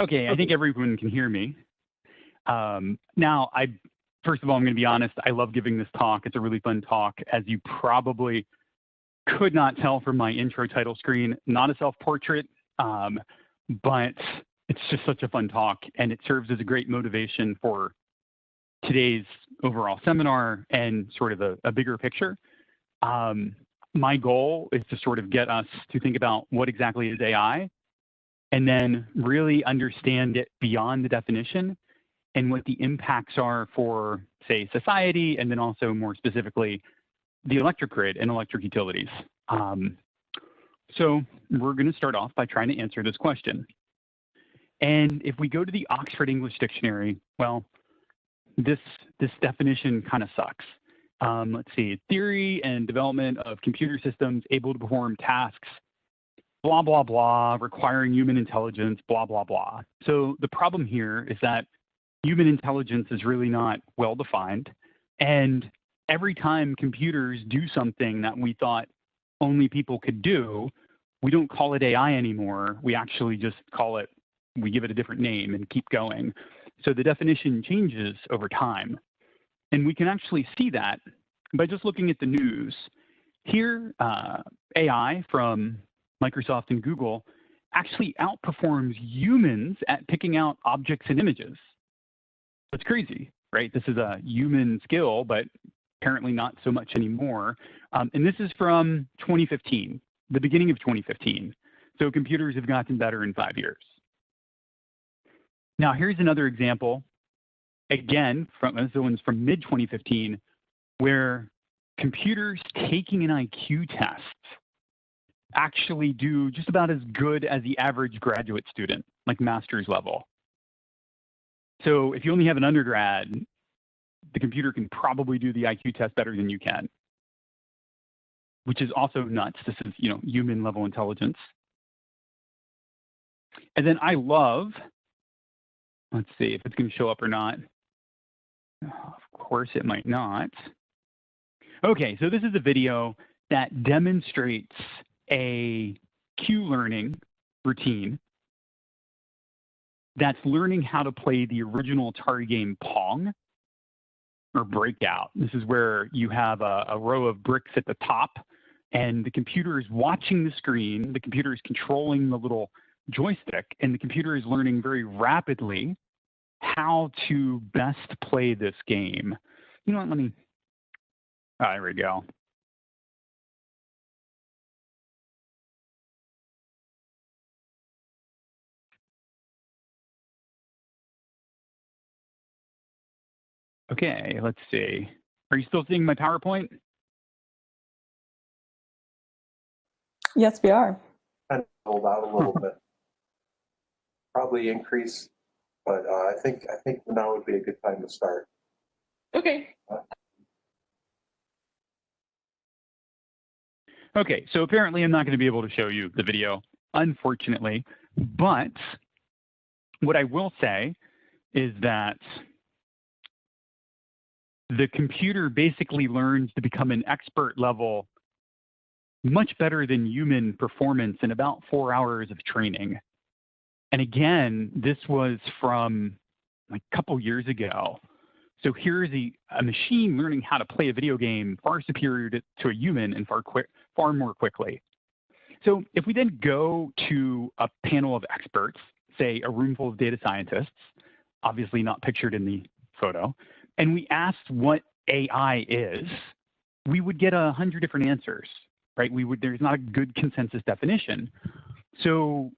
Okay, I think everyone can hear me. Now, first of all, I'm going to be honest. I love giving this talk. It's a really fun talk. As you probably could not tell from my intro title screen, not a self-portrait, but it's just such a fun talk, and it serves as a great motivation for today's overall seminar and sort of a bigger picture. My goal is to sort of get us to think about what exactly is AI, and then really understand it beyond the definition and what the impacts are for, say, society, and then also more specifically, the electric grid and electric utilities. So we're going to start off by trying to answer this question. And if we go to the Oxford English Dictionary, well, this definition kind of sucks. Let's see, theory and development of computer systems able to perform tasks, blah, blah, blah, requiring human intelligence, blah, blah, blah. So the problem here is that human intelligence is really not well defined. And every time computers do something that we thought only people could do, we don't call it AI anymore. We actually just we give it a different name and keep going. So the definition changes over time. And we can actually see that by just looking at the news. Here, AI from Microsoft and Google actually outperforms humans at picking out objects and images. That's crazy, right? This is a human skill, but apparently not so much anymore. And this is from 2015, the beginning of 2015. So computers have gotten better in 5 years. Now, here's another example. Again, this one's from mid-2015, where computers taking an IQ test actually do just about as good as the average graduate student, like master's level. So if you only have an undergrad, the computer can probably do the IQ test better than you can, which is also nuts. This is, human level intelligence. And then I love, let's see if it's going to show up or not. Of course, it might not. Okay, so this is a video that demonstrates a Q-learning routine that's learning how to play the original Atari game Pong, or Breakout. This is where you have a row of bricks at the top, and the computer is watching the screen, the computer is controlling the little joystick, and the computer is learning very rapidly how to best play this game. You know what, there we go. Okay, let's see. Are you still seeing my PowerPoint? Yes, we are. Kind of hold out a little bit. Probably increase, but I think now would be a good time to start. Okay. Okay, so apparently I'm not going to be able to show you the video, unfortunately. But what I will say is that the computer basically learns to become an expert level much better than human performance in about 4 hours of training. And again, this was from like a couple years ago. So here's a machine learning how to play a video game far superior to a human and far more quickly. So if we then go to a panel of experts, say a room full of data scientists, obviously not pictured in the photo, and we asked what AI is, we would get 100 different answers, right? There's not a good consensus definition. So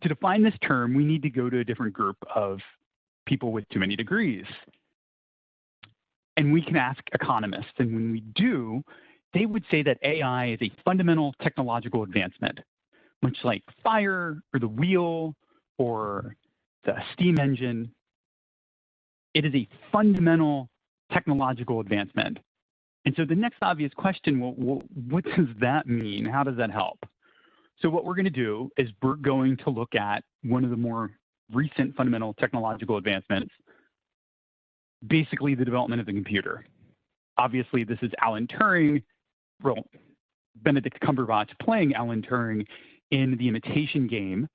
to define this term, we need to go to a different group of people with too many degrees. And we can ask economists, and when we do, they would say that AI is a fundamental technological advancement, much like fire or the wheel or the steam engine. It is a fundamental technological advancement. And so the next obvious question, well, what does that mean? How does that help? So what we're going to do is we're going to look at one of the more recent fundamental technological advancements, basically the development of the computer. Obviously, this is Alan Turing, well, Benedict Cumberbatch playing Alan Turing in the Imitation Game.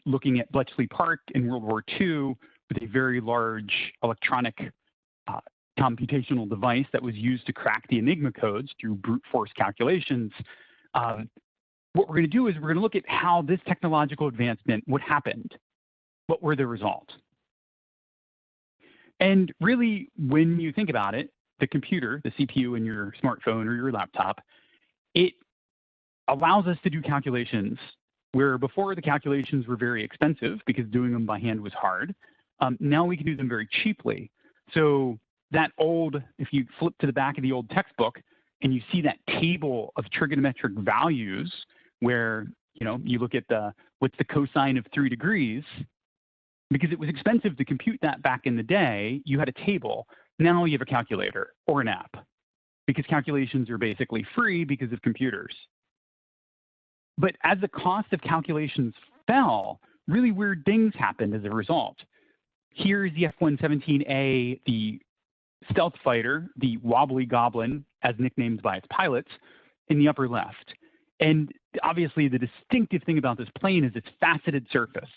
looking at Bletchley Park in World War II with a very large electronic computational device that was used to crack the Enigma codes through brute force calculations. What we're going to do is we're going to look at how this technological advancement, what happened, what were the results. And really, when you think about it, the computer, the CPU in your smartphone or your laptop, it allows us to do calculations where before the calculations were very expensive because doing them by hand was hard. Now we can do them very cheaply. So that old, if you flip to the back of the old textbook and you see that table of trigonometric values where, you look at what's the cosine of 3 degrees, because it was expensive to compute that back in the day, you had a table. Now you have a calculator or an app because calculations are basically free because of computers. But as the cost of calculations fell, really weird things happened as a result. Here's the F-117A, the stealth fighter, the wobbly goblin, as nicknamed by its pilots, in the upper left. And obviously the distinctive thing about this plane is its faceted surface.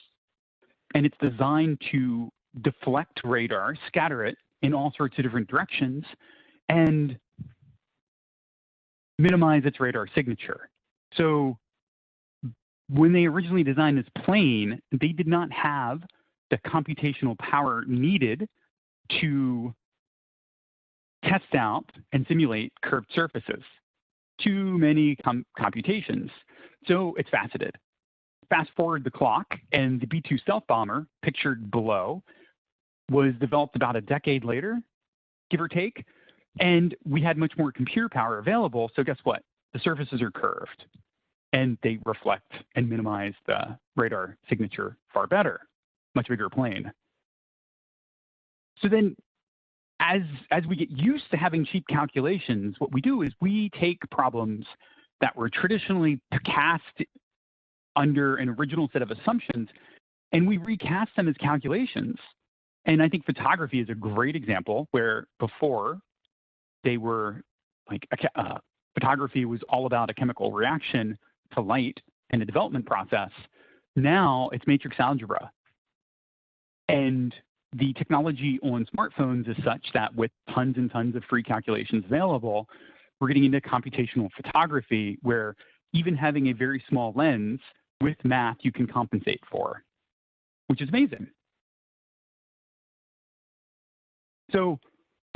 And it's designed to deflect radar, scatter it in all sorts of different directions, and minimize its radar signature. So when they originally designed this plane, they did not have the computational power needed to test out and simulate curved surfaces. Too many computations. So it's faceted. Fast forward the clock, and the B-2 stealth bomber, pictured below, was developed about a decade later, give or take, and we had much more computer power available, so guess what? The surfaces are curved, and they reflect and minimize the radar signature far better, much bigger plane. So then, as we get used to having cheap calculations, what we do is we take problems that were traditionally cast under an original set of assumptions, and we recast them as calculations. And I think photography is a great example where before they were like, photography was all about a chemical reaction to light and a development process. Now it's matrix algebra. And the technology on smartphones is such that with tons and tons of free calculations available, we're getting into computational photography where even having a very small lens with math you can compensate for, which is amazing. So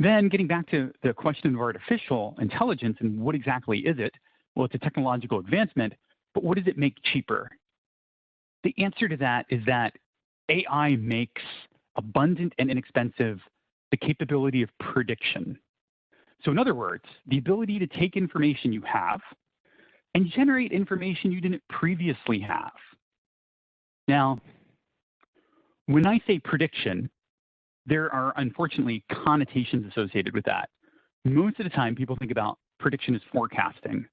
then getting back to the question of artificial intelligence and what exactly is it? Well, it's a technological advancement, but what does it make cheaper? The answer to that is that AI makes abundant and inexpensive the capability of prediction. So in other words, the ability to take information you have and generate information you didn't previously have. Now, when I say prediction, there are unfortunately connotations associated with that. Most of the time, people think about prediction as forecasting,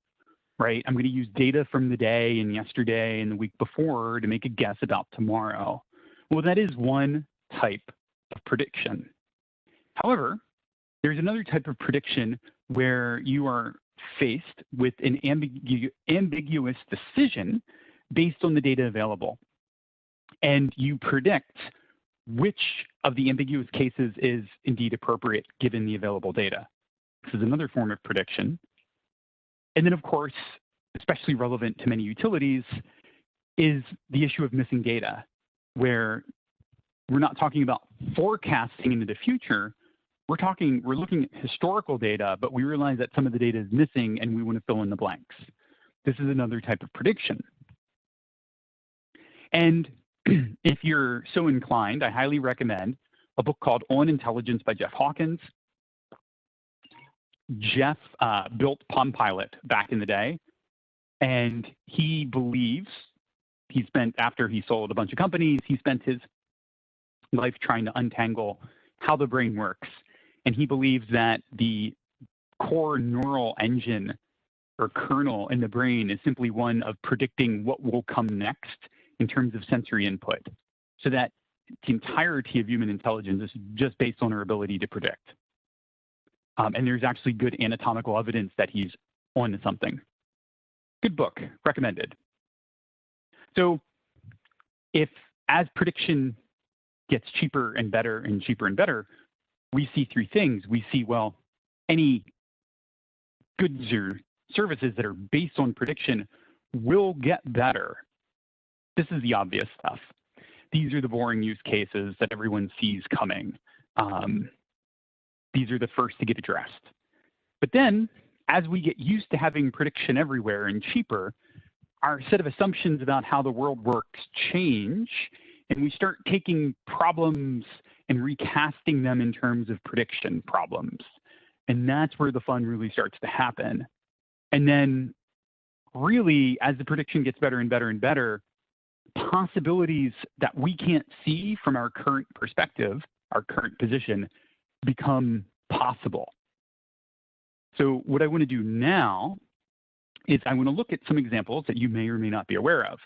right? I'm going to use data from the day and yesterday and the week before to make a guess about tomorrow. Well, that is one type of prediction. However, there's another type of prediction where you are faced with an ambiguous decision based on the data available. And you predict which of the ambiguous cases is indeed appropriate given the available data. This is another form of prediction. And then, of course, especially relevant to many utilities, is the issue of missing data, where we're not talking about forecasting into the future. We're looking at historical data, but we realize that some of the data is missing and we want to fill in the blanks. This is another type of prediction. And if you're so inclined, I highly recommend a book called On Intelligence by Jeff Hawkins. Jeff built Palm Pilot back in the day, and he believes after he sold a bunch of companies, he spent his life trying to untangle how the brain works. And he believes that the core neural engine or kernel in the brain is simply one of predicting what will come next in terms of sensory input, so that the entirety of human intelligence is just based on our ability to predict. And there's actually good anatomical evidence that he's on to something. Good book, recommended. So if as prediction gets cheaper and better and cheaper and better, we see three things. We see, well, any goods or services that are based on prediction will get better. This is the obvious stuff. These are the boring use cases that everyone sees coming. These are the first to get addressed. But then, as we get used to having prediction everywhere and cheaper, our set of assumptions about how the world works change, and we start taking problems and recasting them in terms of prediction problems. And that's where the fun really starts to happen. And then really, as the prediction gets better and better and better, possibilities that we can't see from our current perspective, our current position, become possible. So what I want to do now is I want to look at some examples that you may or may not be aware of.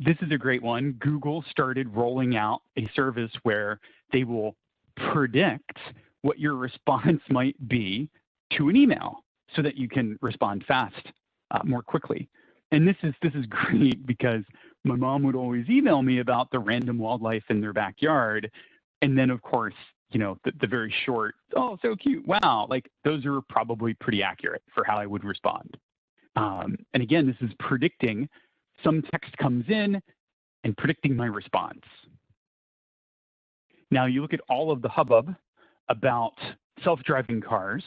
This is a great one. Google started rolling out a service where they will predict what your response might be to an email so that you can respond fast, more quickly. And this is great because my mom would always email me about the random wildlife in their backyard. And then, of course, you know, the very short, oh, so cute, wow, like those are probably pretty accurate for how I would respond. And again, this is predicting some text comes in and predicting my response. Now you look at all of the hubbub about self-driving cars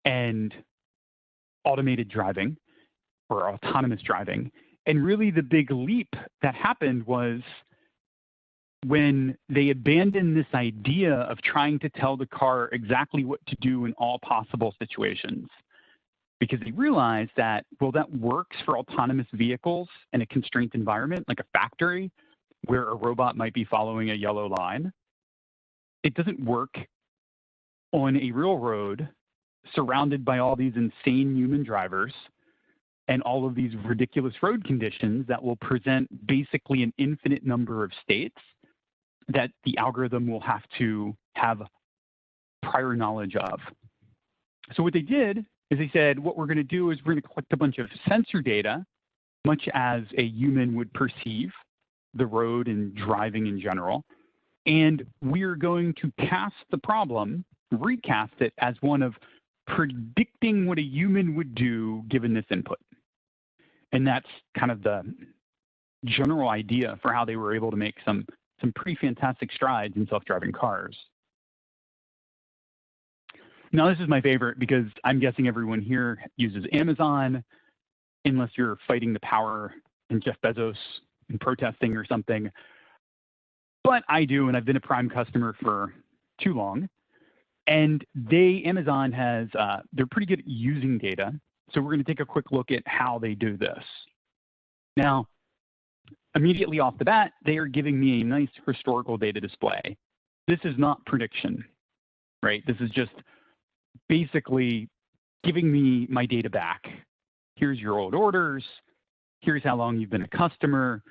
and automated driving or autonomous driving. And really the big leap that happened was when they abandoned this idea of trying to tell the car exactly what to do in all possible situations. Because they realized that, well, that works for autonomous vehicles in a constrained environment, like a factory, where a robot might be following a yellow line. It doesn't work on a real road surrounded by all these insane human drivers and all of these ridiculous road conditions that will present basically an infinite number of states that the algorithm will have to have prior knowledge of. So what they did is they said, what we're going to do is we're going to collect a bunch of sensor data, much as a human would perceive the road and driving in general. And we're going to cast the problem, recast it as one of predicting what a human would do given this input. And that's kind of the general idea for how they were able to make some pretty fantastic strides in self-driving cars. Now, this is my favorite because I'm guessing everyone here uses Amazon, unless you're fighting the power and Jeff Bezos and protesting or something. But I do, and I've been a Prime customer for too long. And Amazon has, they're pretty good at using data. So we're going to take a quick look at how they do this. Now, immediately off the bat, they are giving me a nice historical data display. This is not prediction, right? This is just basically giving me my data back. Here's your old orders. Here's how long you've been a customer,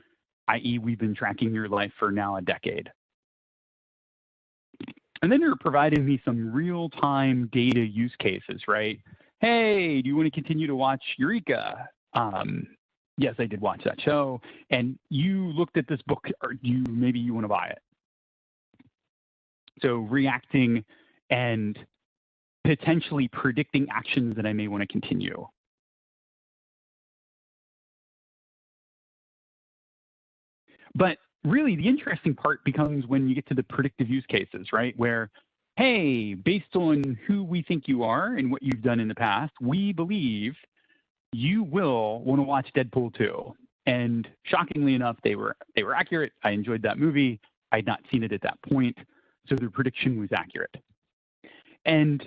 i.e. we've been tracking your life for now a decade. And then they're providing me some real-time data use cases, right? Hey, do you want to continue to watch Eureka? Yes, I did watch that show. And you looked at this book, or maybe you want to buy it. So reacting and potentially predicting actions that I may want to continue. But really, the interesting part becomes when you get to the predictive use cases, right? Where, hey, based on who we think you are and what you've done in the past, we believe you will want to watch Deadpool 2. And shockingly enough, they were accurate. I enjoyed that movie. I had not seen it at that point, so their prediction was accurate. And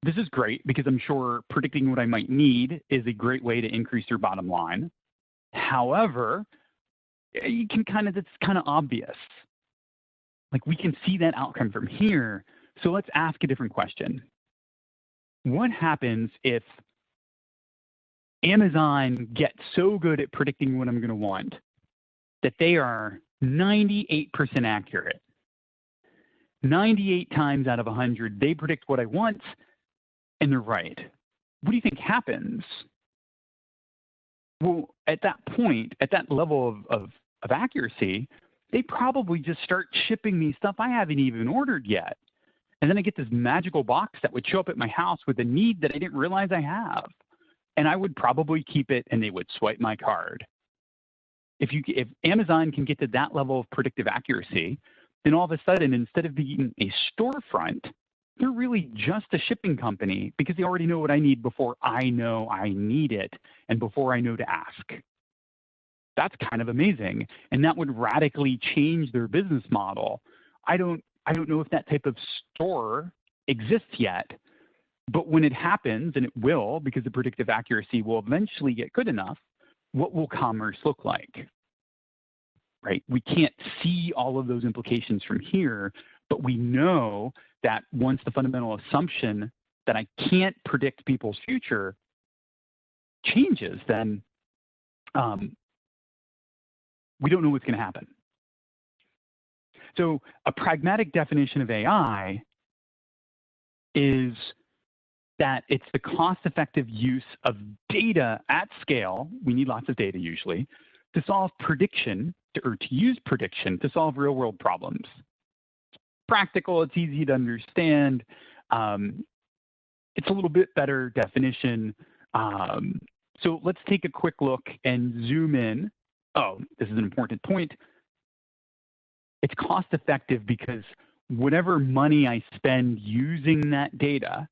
this is great because I'm sure predicting what I might need is a great way to increase your bottom line. However, it's kind of obvious. Like we can see that outcome from here. So let's ask a different question. What happens if Amazon gets so good at predicting what I'm going to want that they are 98% accurate? 98 times out of 100, they predict what I want, and they're right. What do you think happens? Well, at that point, at that level of of accuracy, they probably just start shipping me stuff I haven't even ordered yet. And then I get this magical box that would show up at my house with a need that I didn't realize I have. And I would probably keep it and they would swipe my card. If Amazon can get to that level of predictive accuracy, then all of a sudden, instead of being a storefront, they're really just a shipping company because they already know what I need before I know I need it and before I know to ask. That's kind of amazing. And that would radically change their business model. I don't know if that type of store exists yet, but when it happens, and it will, because the predictive accuracy will eventually get good enough, what will commerce look like? Right? We can't see all of those implications from here, but we know that once the fundamental assumption that I can't predict people's future changes, then we don't know what's going to happen. So a pragmatic definition of AI is that it's the cost-effective use of data at scale. We need lots of data usually to solve prediction, or to use prediction to solve real-world problems. It's practical, it's easy to understand. It's a little bit better definition. So let's take a quick look and zoom in. Oh, this is an important point. It's cost-effective because whatever money I spend using that data,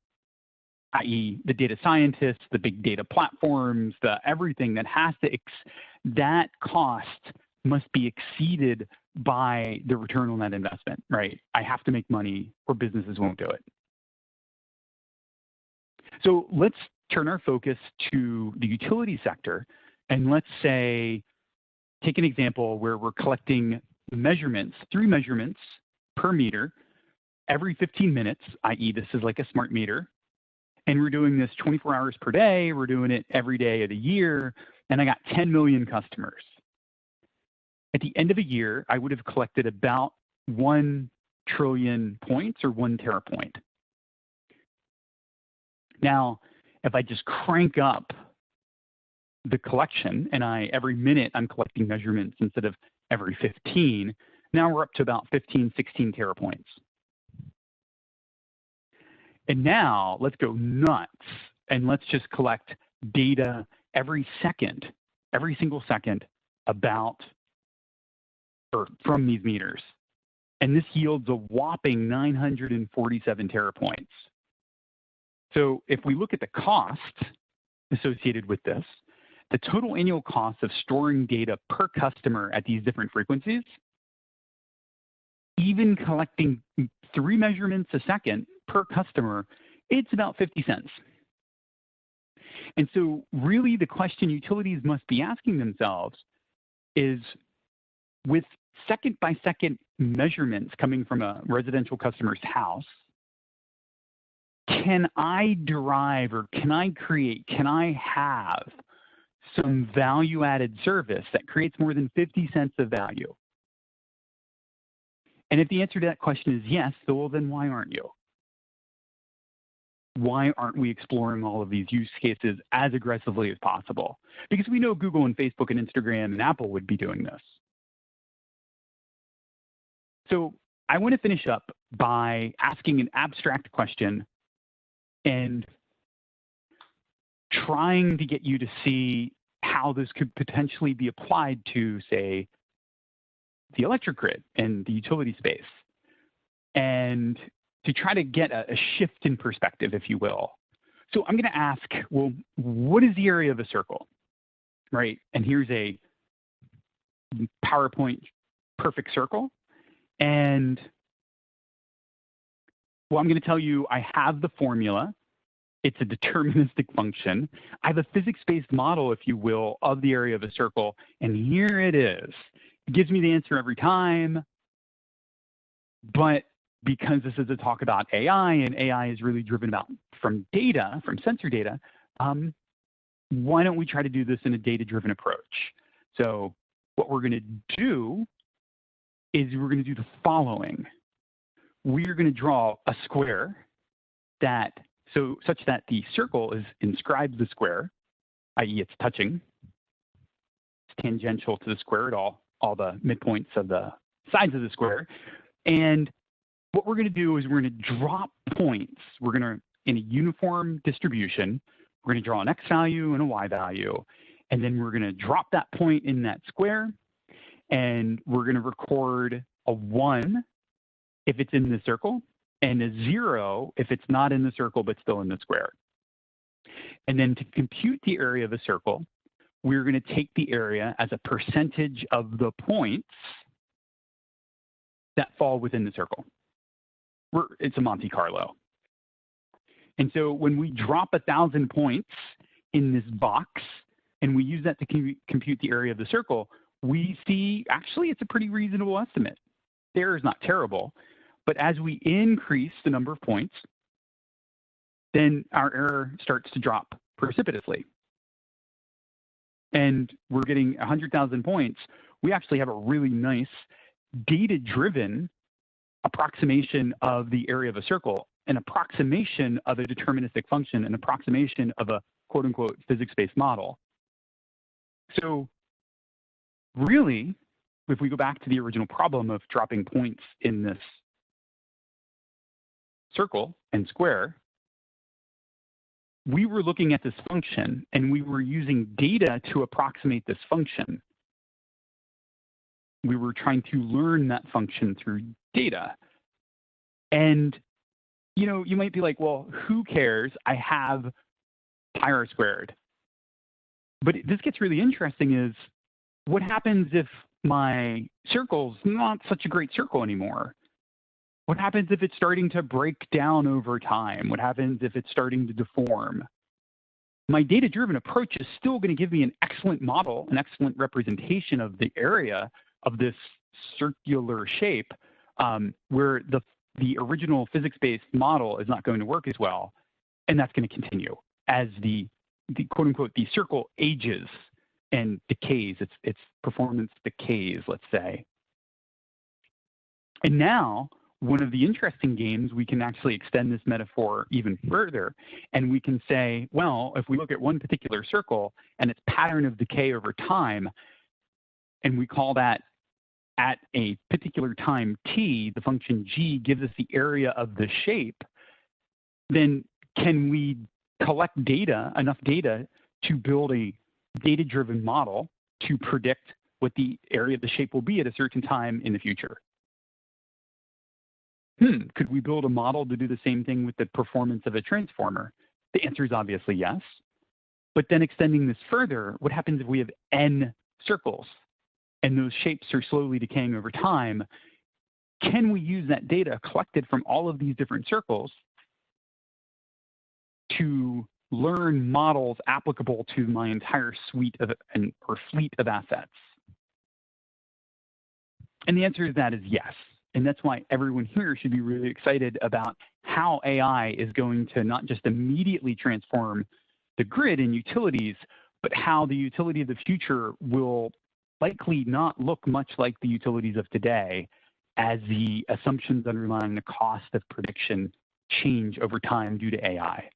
i.e. the data scientists, the big data platforms, the everything that has to, that cost must be exceeded by the return on that investment, right? I have to make money or businesses won't do it. So let's turn our focus to the utility sector. And let's say, take an example where we're collecting measurements, 3 measurements per meter every 15 minutes, i.e. this is like a smart meter. And we're doing this 24 hours per day. We're doing it every day of the year. And I got 10 million customers. At the end of a year, I would have collected about 1 trillion points or 1 terapoint. Now, if I just crank up the collection and every minute I'm collecting measurements instead of every 15, now we're up to about 15, 16 terapoints. And now let's go nuts and let's just collect data every second, every single second about or from these meters. And this yields a whopping 947 terapoints. So if we look at the cost associated with this, the total annual cost of storing data per customer at these different frequencies, even collecting 3 measurements a second per customer, it's about 50 cents. And so really the question utilities must be asking themselves is, with second-by-second measurements coming from a residential customer's house, can I derive or can I create, can I have some value-added service that creates more than 50 cents of value? And if the answer to that question is yes, so well, then why aren't you? Why aren't we exploring all of these use cases as aggressively as possible? Because we know Google and Facebook and Instagram and Apple would be doing this. So I want to finish up by asking an abstract question and trying to get you to see how this could potentially be applied to, say, the electric grid and the utility space, and to try to get a shift in perspective, if you will. So I'm going to ask, well, what is the area of a circle, right? And here's a PowerPoint perfect circle. And well, I'm going to tell you I have the formula. It's a deterministic function. I have a physics-based model, if you will, of the area of a circle. And here it is. It gives me the answer every time. But because this is a talk about AI, and AI is really driven from data, from sensor data, why don't we try to do this in a data-driven approach? So what we're going to do is we're going to do the following. We're going to draw a square such that the circle inscribes the square, i.e. it's touching. It's tangential to the square at all all the midpoints of the sides of the square. And what we're going to do is we're going to drop points. We're going to, in a uniform distribution, we're going to draw an x value and a y value. And then we're going to drop that point in that square. And we're going to record a 1 if it's in the circle, and a 0 if it's not in the circle but still in the square. And then to compute the area of a circle, we're going to take the area as a percentage of the points that fall within the circle. It's a Monte Carlo. And so when we drop 1,000 points in this box and we use that to compute the area of the circle, we see actually it's a pretty reasonable estimate. The error is not terrible, but as we increase the number of points, then our error starts to drop precipitously. And we're getting 100,000 points. We actually have a really nice data-driven approximation of the area of a circle, an approximation of a deterministic function, an approximation of a quote-unquote physics-based model. So really, if we go back to the original problem of dropping points in this circle and square, we were looking at this function and we were using data to approximate this function. We were trying to learn that function through data. And you might be like, well, who cares? I have pi r squared. But this gets really interesting is what happens if my circle's not such a great circle anymore? What happens if it's starting to break down over time? What happens if it's starting to deform? My data-driven approach is still going to give me an excellent model, an excellent representation of the area of this circular shape, where the original physics-based model is not going to work as well. And that's going to continue as the quote-unquote, the circle ages and decays, its performance decays, let's say. And now, one of the interesting games, we can actually extend this metaphor even further. And we can say, well, if we look at one particular circle and its pattern of decay over time, and we call that at a particular time t, the function g gives us the area of the shape, then can we collect data, enough data, to build a data-driven model to predict what the area of the shape will be at a certain time in the future? Could we build a model to do the same thing with the performance of a transformer? The answer is obviously yes. But then extending this further, what happens if we have n circles and those shapes are slowly decaying over time? Can we use that data collected from all of these different circles to learn models applicable to my entire suite of or fleet of assets? And the answer to that is yes. And that's why everyone here should be really excited about how AI is going to not just immediately transform the grid and utilities, but how the utility of the future will likely not look much like the utilities of today as the assumptions underlying the cost of prediction change over time due to AI.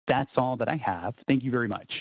That's all that I have. Thank you very much.